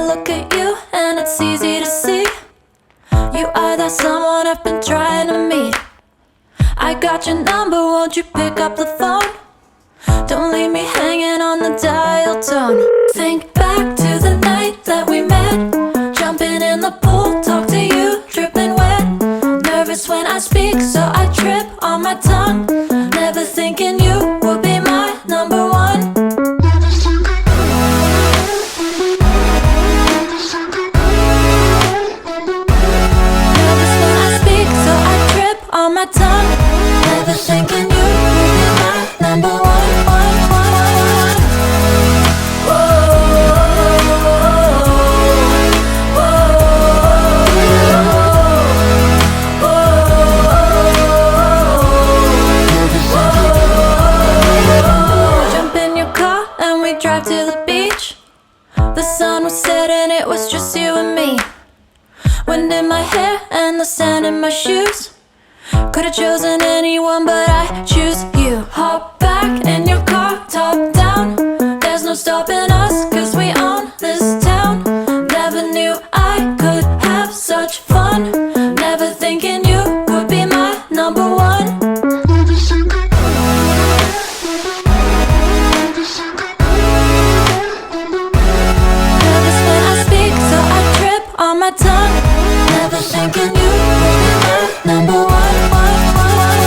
look at you and it's easy to see you are that someone I've been trying to meet. I got your number, won't you pick up the phone? Don't leave me hanging on the dial tone. Think back to the night that we met, jumping in the pool, talk to you, dripping wet. Nervous when I speak, so I trip on my tongue. Never thinking you would be my number one. Nervous when I speak, so I trip on my tongue. Never thinking you would be my number one. Drive to the beach. The sun was setting, it was just you and me. Wind in my hair and the sand in my shoes. Could've chosen anyone, but I choose you. Hop back in your car, top down. There's no stopping us, 'cause we own this town. Never knew I could have such fun.